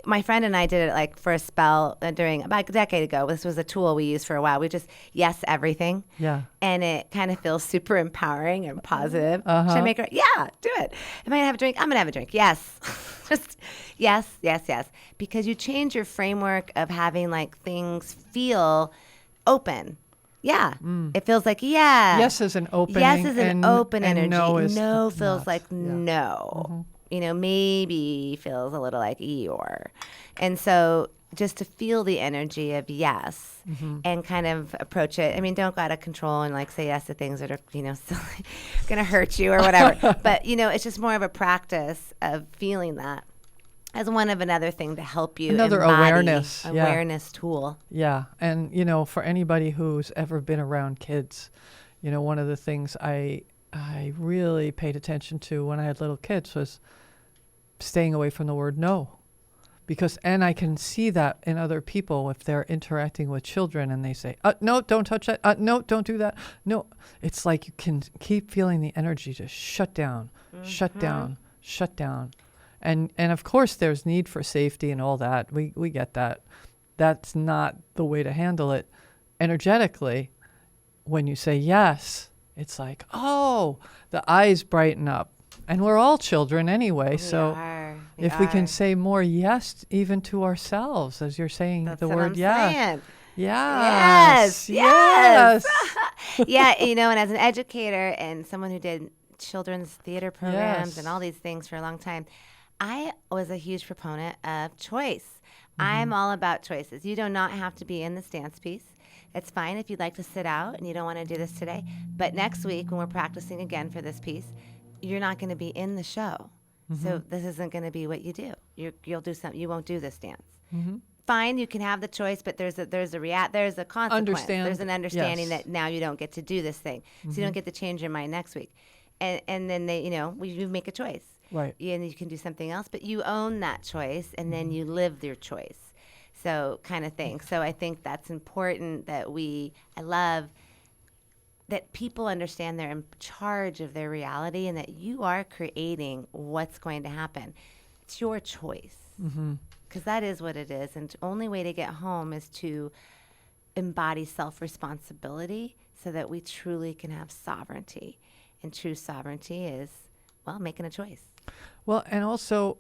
B: My friend and I did it like for a spell during about a decade ago. This was a tool we used for a while. We just yes everything.
A: Yeah.
B: And it kind of feels super empowering and positive. Should I make her? Yeah, do it. Am I going to have a drink? I'm going to have a drink. Yes. Just yes, yes, yes. Because you change your framework of having like things feel open. Yeah. It feels like, yeah.
A: Yes is an opening.
B: Yes is an open
A: and
B: energy.
A: No, is
B: no feels
A: not.
B: like
A: Yeah.
B: no. Maybe feels a little like Eeyore. And so just to feel the energy of yes and kind of approach it. I mean, don't go out of control and like say yes to things that are, going to hurt you or whatever. But, it's just more of a practice of feeling that as one of another thing to help you
A: Another
B: embody
A: awareness. Yeah.
B: awareness tool.
A: Yeah. And, for anybody who's ever been around kids, one of the things I really paid attention to when I had little kids was staying away from the word no. And I can see that in other people if they're interacting with children and they say, no, don't touch that. No, don't do that. No, it's like you can keep feeling the energy to shut down, shut down, shut down. And of course there's need for safety and all that. We get that. That's not the way to handle it. Energetically, when you say yes, it's like, oh, the eyes brighten up. And we're all children anyway,
B: We
A: if we
B: are.
A: can say more yes even to ourselves, as you're saying
B: That's
A: the
B: what
A: word
B: I'm
A: yes.
B: saying.
A: Yes.
B: Yes.
A: Yes.
B: Yeah, and as an educator and someone who did children's theater programs
A: Yes.
B: and all these things for a long time, I was a huge proponent of choice. I'm all about choices. You do not have to be in this dance piece. It's fine if you'd like to sit out and you don't want to do this today. But next week, when we're practicing again for this piece, you're not going to be in the show. So this isn't going to be what you do. You'll do something. You won't do this dance. Fine, you can have the choice, but there's a consequence.
A: Understand.
B: There's an understanding
A: Yes.
B: that now you don't get to do this thing, so you don't get to change your mind next week, and then you make a choice.
A: Right.
B: And you can do something else, but you own that choice, and then you live your choice. So kind of thing. So I think that's important that I love that people understand they're in charge of their reality and that you are creating what's going to happen. It's your choice. Because that is what it is. And the only way to get home is to embody self-responsibility so that we truly can have sovereignty. And true sovereignty is, making a choice.
A: Well, and also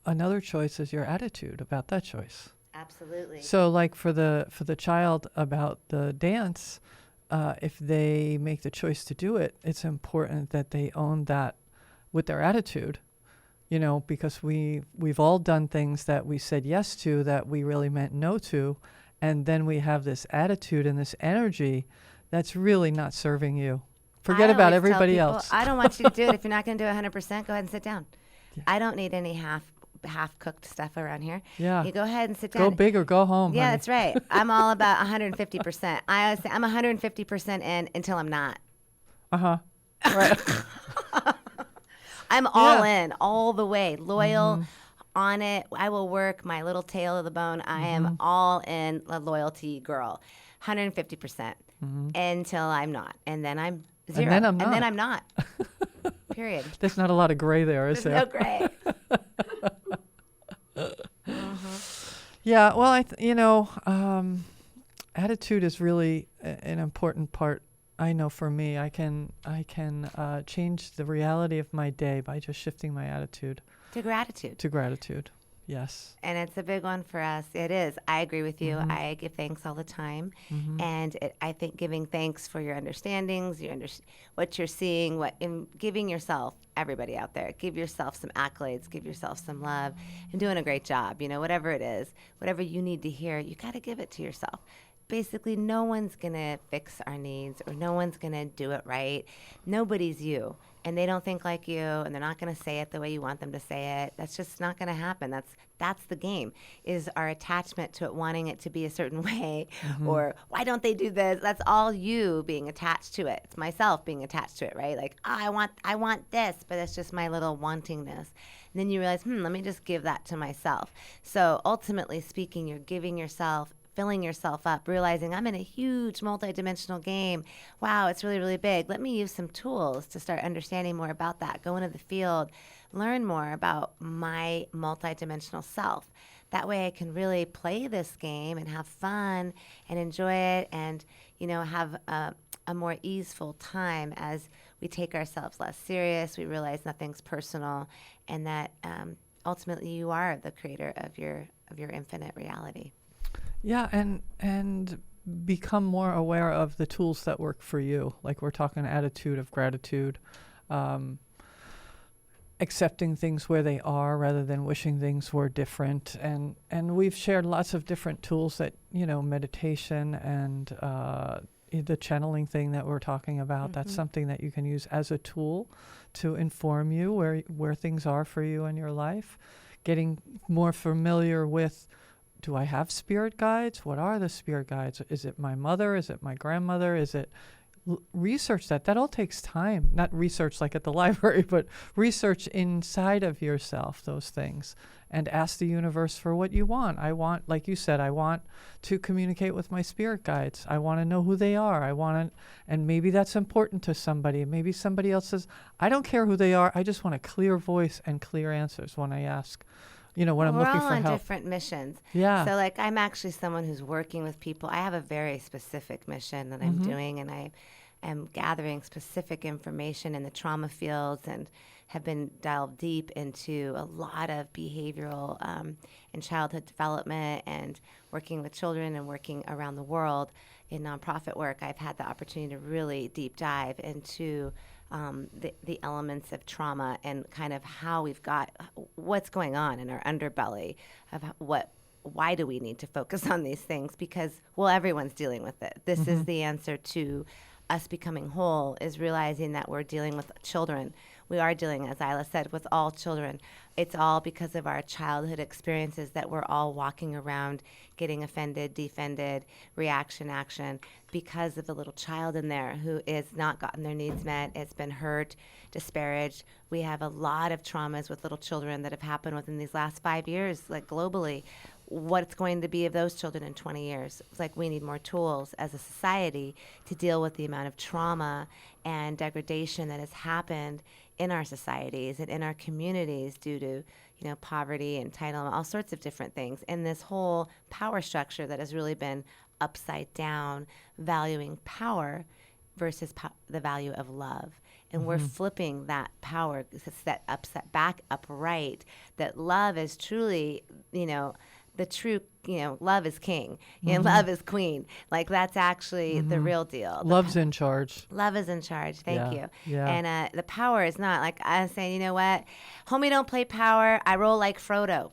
A: another choice is your attitude about that choice.
B: Absolutely.
A: So like for the child about the dance, if they make the choice to do it, it's important that they own that with their attitude, because we've all done things that we said yes to that we really meant no to. And then we have this attitude and this energy that's really not serving you. Forget about everybody else.
B: I don't want you to do it. If you're not going to do it 100%, go ahead and sit down. Yeah. I don't need any half-cooked stuff around here.
A: Yeah.
B: You go ahead and sit down.
A: Go big or go home.
B: Yeah,
A: honey.
B: that's right. I'm all about 150%. I always say I'm 150% in until I'm not.
A: Right.
B: I'm all in, all the way, loyal, on it. I will work my little tail of the bone. I am all in, a loyalty girl, 150% until I'm not, and then I'm zero,
A: And then I'm not.
B: And then I'm not. Period.
A: There's not a lot of gray there, is
B: There's
A: there?
B: no gray.
A: Yeah, well, attitude is really an important part I know for me, I can change the reality of my day by just shifting my attitude
B: To gratitude.
A: to gratitude. Yes.
B: And it's a big one for us. It is. I agree with you.
A: Mm-hmm.
B: I give thanks all the time.
A: Mm-hmm.
B: And I think giving thanks for your understandings, what you're seeing, giving yourself, everybody out there, give yourself some accolades, give yourself some love, and doing a great job. Whatever it is, whatever you need to hear, you got to give it to yourself. Basically, no one's going to fix our needs, or no one's going to do it right. Nobody's you. And they don't think like you, and they're not going to say it the way you want them to say it. That's just not going to happen. That's the game, is our attachment to it, wanting it to be a certain way, or why don't they do this? That's all you being attached to it. It's myself being attached to it, right? Like, I want this, but it's just my little wantingness. And then you realize, let me just give that to myself. So ultimately speaking, you're giving yourself, filling yourself up, realizing I'm in a huge multidimensional game. Wow, it's really, really big. Let me use some tools to start understanding more about that. Go into the field, learn more about my multidimensional self. That way I can really play this game and have fun and enjoy it, and, have a more easeful time as we take ourselves less serious. We realize nothing's personal, and that ultimately you are the creator of your infinite reality.
A: Yeah, and become more aware of the tools that work for you. Like we're talking attitude of gratitude, accepting things where they are rather than wishing things were different. And we've shared lots of different tools that, meditation and the channeling thing that we're talking about. That's something that you can use as a tool to inform you where things are for you in your life. Getting more familiar with, do I have spirit guides? What are the spirit guides? Is it my mother? Is it my grandmother? Is it research that? That all takes time. Not research like at the library, but research inside of yourself, those things. And ask the universe for what you want. I want, like you said, I want to communicate with my spirit guides. I want to know who they are. And maybe that's important to somebody. Maybe somebody else says, I don't care who they are. I just want a clear voice and clear answers when I ask. When I'm looking for help.
B: We're all on different missions.
A: Yeah.
B: So, like, I'm actually someone who's working with people. I have a very specific mission that I'm doing, and I am gathering specific information in the trauma fields, and have been delved deep into a lot of behavioral and childhood development, and working with children and working around the world in nonprofit work. I've had the opportunity to really deep dive into the elements of trauma, and kind of how we've got what's going on in our underbelly of why do we need to focus on these things? Because, everyone's dealing with it. This is the answer to us becoming whole, is realizing that we're dealing with children. We are dealing, as Eila said, with all children. It's all because of our childhood experiences that we're all walking around getting offended, defended, reaction, action, because of the little child in there who has not gotten their needs met. It's been hurt, disparaged. We have a lot of traumas with little children that have happened within these last 5 years, like globally. What's going to be of those children in 20 years? It's like we need more tools as a society to deal with the amount of trauma and degradation that has happened in our societies and in our communities due to, poverty, entitlement, all sorts of different things. And this whole power structure that has really been upside down, valuing power versus the value of love. And we're flipping that power, set back upright, that love is truly, the true, love is king, love is queen. Like, that's actually the real deal.
A: Love's in charge.
B: Love is in charge. Thank you.
A: Yeah.
B: And the power is not, like I was saying, you know what? Homie, don't play power. I roll like Frodo.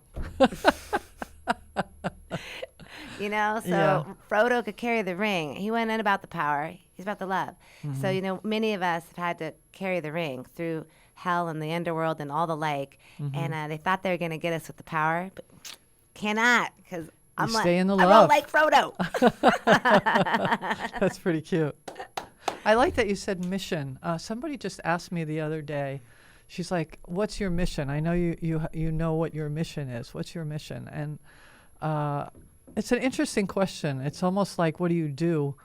B: So Frodo could carry the ring. He wasn't in about the power. He's about the love. So, many of us have had to carry the ring through hell and the underworld and all the like. And they thought they were going to get us with the power, but cannot, because I'm like,
A: stay in the
B: I roll
A: love.
B: like Frodo.
A: That's pretty cute. I like that you said mission. Somebody just asked me the other day. She's like, "What's your mission?" I know you know what your mission is. What's your mission? And it's an interesting question. It's almost like, what do you do?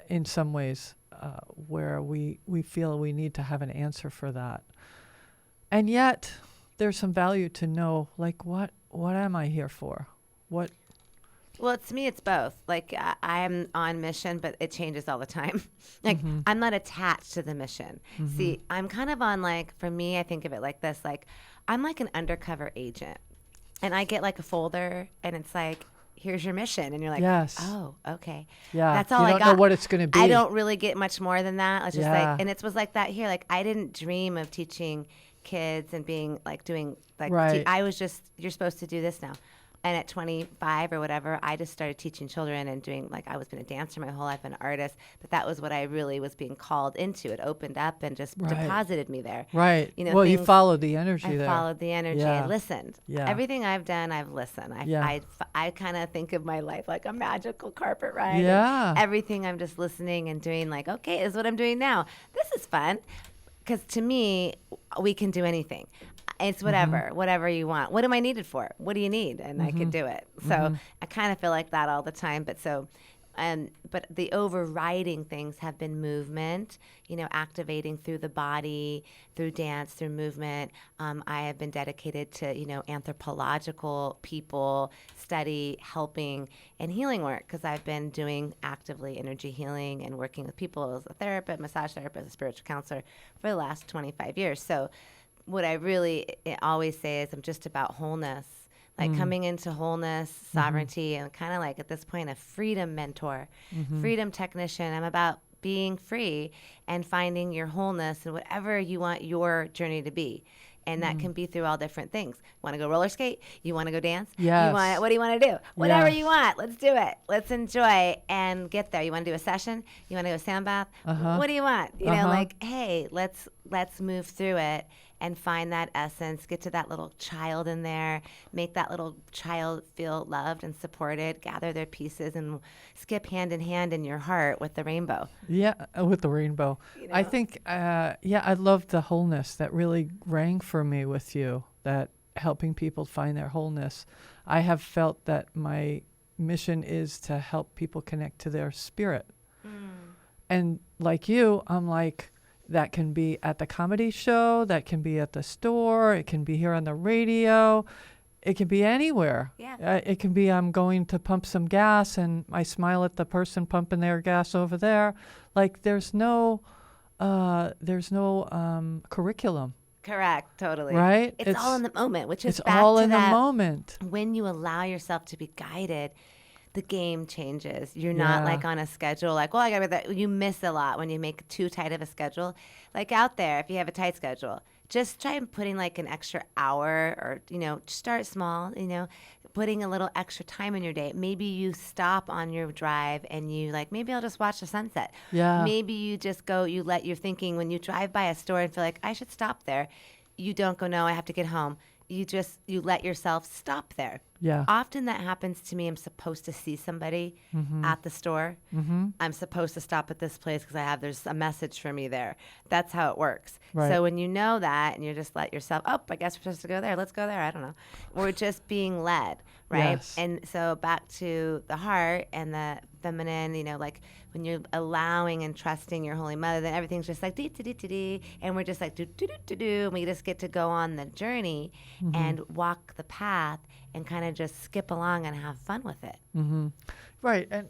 A: In some ways, where we feel we need to have an answer for that, and yet there's some value to know, like, what am I here for? What
B: Well, to me, it's both. Like, I am on mission, but it changes all the time. Like, I'm not attached to the mission. See, I'm kind of on, like, for me, I think of it like this. Like, I'm like an undercover agent. And I get like a folder, and it's like, here's your mission. And you're like,
A: Yes.
B: oh, okay.
A: Yeah.
B: That's all
A: You
B: I
A: don't
B: got.
A: know what it's going to be.
B: I don't really get much more than that. It's just
A: Yeah.
B: like, and it was like that here. Like, I didn't dream of teaching kids and being like doing like,
A: Right.
B: I was just, you're supposed to do this now. And at 25 or whatever, I just started teaching children and doing, like, I was been a dancer my whole life, an artist, but that was what I really was being called into. It opened up and just
A: Right.
B: deposited me there.
A: Right.
B: You know,
A: well, you
B: things-
A: followed the energy
B: I
A: there.
B: followed the energy.
A: Yeah.
B: I listened.
A: Yeah.
B: Everything I've done, I've listened.
A: Yeah.
B: I kind of think of my life like a magical carpet ride. and
A: Yeah.
B: everything I'm just listening and doing, like, okay, this is what I'm doing now. This is fun. Because to me, we can do anything. It's whatever you want. What am I needed for? What do you need? And I could do it. So I kind of feel like that all the time. But but the overriding things have been movement, activating through the body, through dance, through movement. I have been dedicated to, anthropological people, study, helping, and healing work, because I've been doing actively energy healing and working with people as a therapist, massage therapist, a spiritual counselor for the last 25 years. So what I really always say is I'm just about wholeness. Like coming into wholeness, sovereignty, and kind of like at this point a freedom mentor, freedom technician. I'm about being free and finding your wholeness and whatever you want your journey to be. And that can be through all different things. Want to go roller skate? You want to go dance?
A: Yes.
B: What do you want to do? Whatever
A: Yes.
B: you want. Let's do it. Let's enjoy and get there. You want to do a session? You want to do a sound bath? What do you want? Like, hey, let's move through it and find that essence, get to that little child in there, make that little child feel loved and supported, gather their pieces, and skip hand in hand in your heart with the rainbow.
A: Yeah, with the rainbow. I think, I love the wholeness that really rang for me with you, that helping people find their wholeness. I have felt that my mission is to help people connect to their spirit. And like you, I'm like, that can be at the comedy show, that can be at the store, it can be here on the radio, it can be anywhere.
B: Yeah.
A: It can be I'm going to pump some gas and I smile at the person pumping their gas over there. Like there's no curriculum,
B: Correct, totally.
A: right?
B: It's all in the moment, which is
A: it's
B: back
A: all
B: to
A: in the
B: that
A: moment.
B: when you allow yourself to be guided, the game changes. You're not
A: Yeah.
B: like on a schedule, like, well, I got that. You miss a lot when you make too tight of a schedule. Like out there, if you have a tight schedule, just try and putting like an extra hour or, start small, putting a little extra time in your day. Maybe you stop on your drive and you like, maybe I'll just watch the sunset.
A: Yeah.
B: Maybe you just go, you let your thinking, when you drive by a store and feel like I should stop there, you don't go, no, I have to get home. You let yourself stop there.
A: Yeah.
B: Often that happens to me. I'm supposed to see somebody at the store. I'm supposed to stop at this place because there's a message for me there. That's how it works.
A: Right.
B: So when you know that and you just let yourself, I guess we're supposed to go there. Let's go there. I don't know. We're just being led, right?
A: Yes.
B: And so back to the heart and the feminine, like when you're allowing and trusting your Holy Mother, then everything's just like dee dee dee dee dee, and we're just like do do do do do, and we just get to go on the journey and walk the path and kind of just skip along and have fun with it.
A: Right. And,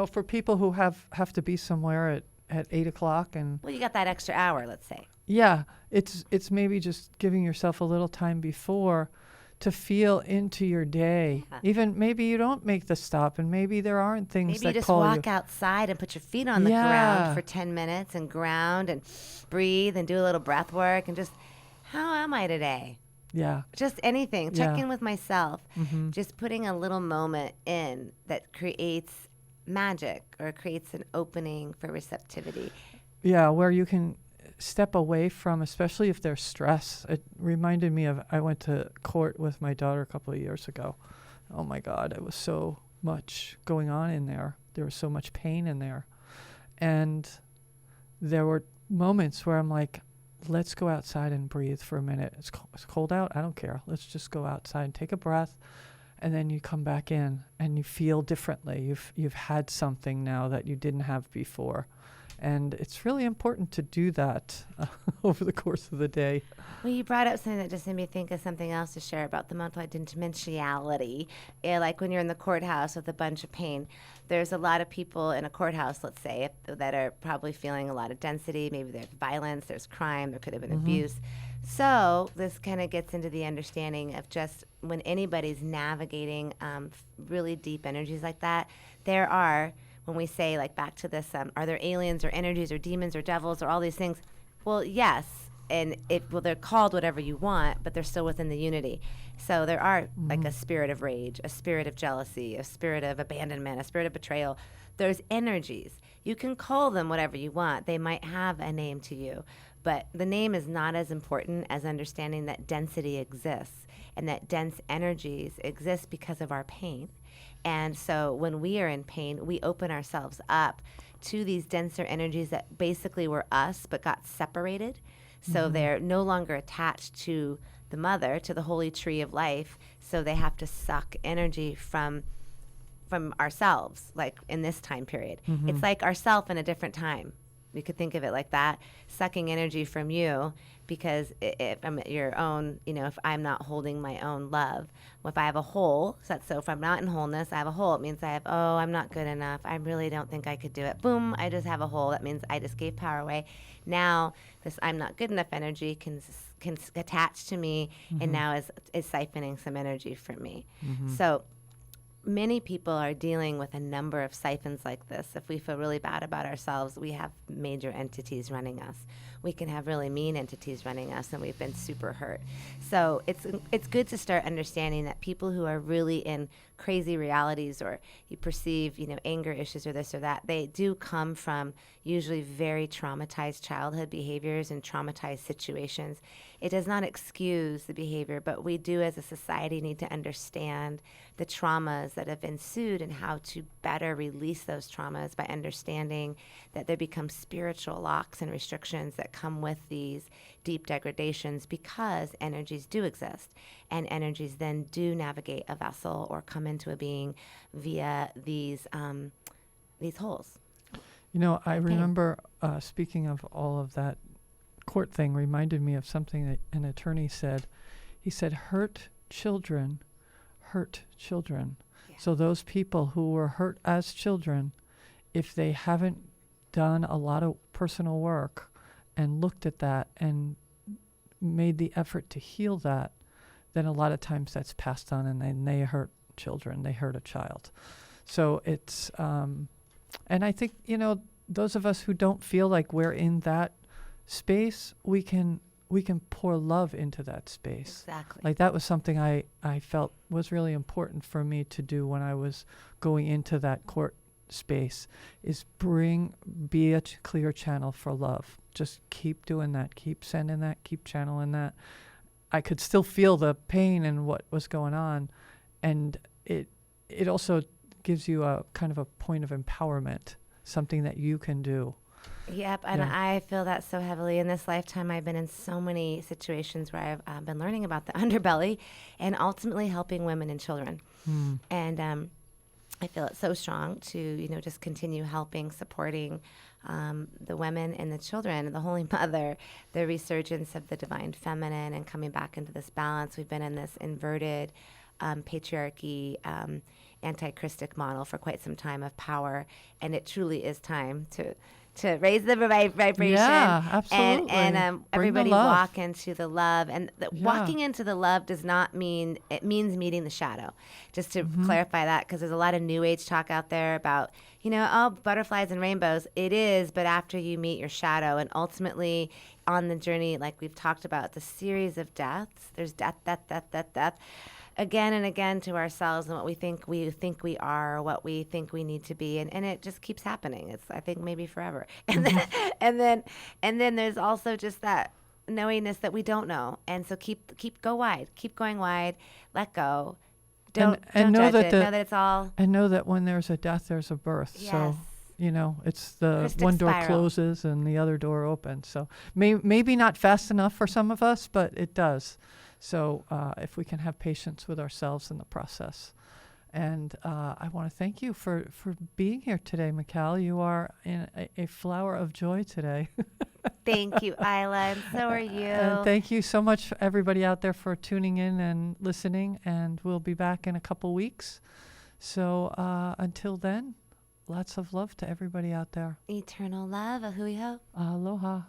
A: for people who have to be somewhere at 8 o'clock and
B: Well, you got that extra hour, let's say.
A: yeah, it's maybe just giving yourself a little time before to feel into your day.
B: Yeah.
A: Even maybe you don't make the stop and maybe there aren't things
B: Maybe
A: that
B: you just
A: call
B: walk
A: you.
B: outside and put your feet on the
A: Yeah.
B: ground for 10 minutes and ground and breathe and do a little breath work and just, how am I today?
A: Yeah.
B: Just anything. Check
A: Yeah.
B: in with myself. Just putting a little moment in that creates magic or creates an opening for receptivity.
A: Yeah, where you can step away from, especially if there's stress. It reminded me of, I went to court with my daughter a couple of years ago. Oh my God, it was so much going on in there. There was so much pain in there. And there were moments where I'm like, let's go outside and breathe for a minute. It's cold out. I don't care. Let's just go outside and take a breath. And then you come back in and you feel differently. You've had something now that you didn't have before. And it's really important to do that over the course of the day.
B: Well, you brought up something that just made me think of something else to share about the multidimensionality. Like when you're in the courthouse with a bunch of pain, there's a lot of people in a courthouse, let's say, that are probably feeling a lot of density. Maybe there's violence, there's crime, there could have been abuse. So this kind of gets into the understanding of just when anybody's navigating really deep energies like that, there are, when we say, like, back to this, are there aliens or energies or demons or devils or all these things? Well, yes. And they're called whatever you want, but they're still within the unity. So there are like a spirit of rage, a spirit of jealousy, a spirit of abandonment, a spirit of betrayal. There's energies. You can call them whatever you want. They might have a name to you, but the name is not as important as understanding that density exists and that dense energies exist because of our pain. And so when we are in pain, we open ourselves up to these denser energies that basically were us but got separated. So they're no longer attached to the mother, to the holy tree of life. So they have to suck energy from ourselves, like in this time period. It's like ourself in a different time. You could think of it like that, sucking energy from you, because if I'm your own, if I'm not holding my own love, if I have a hole, so if I'm not in wholeness, I have a hole. It means I'm not good enough. I really don't think I could do it. Boom, I just have a hole. That means I just gave power away. Now this I'm not good enough energy can attach to me, and now is siphoning some energy from me. So many people are dealing with a number of siphons like this. If we feel really bad about ourselves, we have major entities running us. We can have really mean entities running us, and we've been super hurt. So it's good to start understanding that people who are really in crazy realities, or you perceive, anger issues or this or that, they do come from usually very traumatized childhood behaviors and traumatized situations. It does not excuse the behavior, but we do as a society need to understand the traumas that have ensued and how to better release those traumas by understanding that there become spiritual locks and restrictions that come with these deep degradations, because energies do exist, and energies then do navigate a vessel or come into a being via these holes.
A: I remember speaking of all of that court thing reminded me of something that an attorney said. He said, hurt children hurt children. Yeah. So those people who were hurt as children, if they haven't done a lot of personal work and looked at that and made the effort to heal that, then a lot of times that's passed on, and then they hurt children. They hurt a child. So it's, and I think, those of us who don't feel like we're in that space, we can pour love into that space.
B: Exactly.
A: Like that was something I felt was really important for me to do when I was going into that court space, is be a clear channel for love. Just keep doing that, keep sending that, keep channeling that. I could still feel the pain and what was going on, and it also gives you a kind of a point of empowerment, something that you can do.
B: Yep, and I feel that so heavily. In this lifetime, I've been in so many situations where I've been learning about the underbelly and ultimately helping women and children. And I feel it so strong to, just continue helping, supporting the women and the children, the Holy Mother, the resurgence of the divine feminine and coming back into this balance. We've been in this inverted patriarchy, anti-Christic model for quite some time of power, and it truly is time to raise the vibration.
A: Yeah, absolutely.
B: And everybody walk into the love. And walking into the love does not mean, it means meeting the shadow. Just to clarify that, because there's a lot of new age talk out there about, butterflies and rainbows. It is, but after you meet your shadow, and ultimately on the journey, like we've talked about, the series of deaths, there's death, again and again to ourselves, and what we think we are, or what we think we need to be, and it just keeps happening. It's, I think, maybe forever. And then there's also just that knowingness that we don't know, and so keep going wide, let go, don't
A: know
B: judge it, know that it's all,
A: and know that when there's a death, there's a birth.
B: Yes.
A: So it's the
B: Christic
A: one door
B: spiral.
A: closes and the other door opens. So maybe not fast enough for some of us, but it does. So if we can have patience with ourselves in the process, And I want to thank you for being here today, Michál. You are in a flower of joy today.
B: Thank you, Eila, and so are you.
A: And thank you so much, everybody out there, for tuning in and listening. And we'll be back in a couple weeks. So until then, lots of love to everybody out there.
B: Eternal love, ahui ho.
A: Aloha.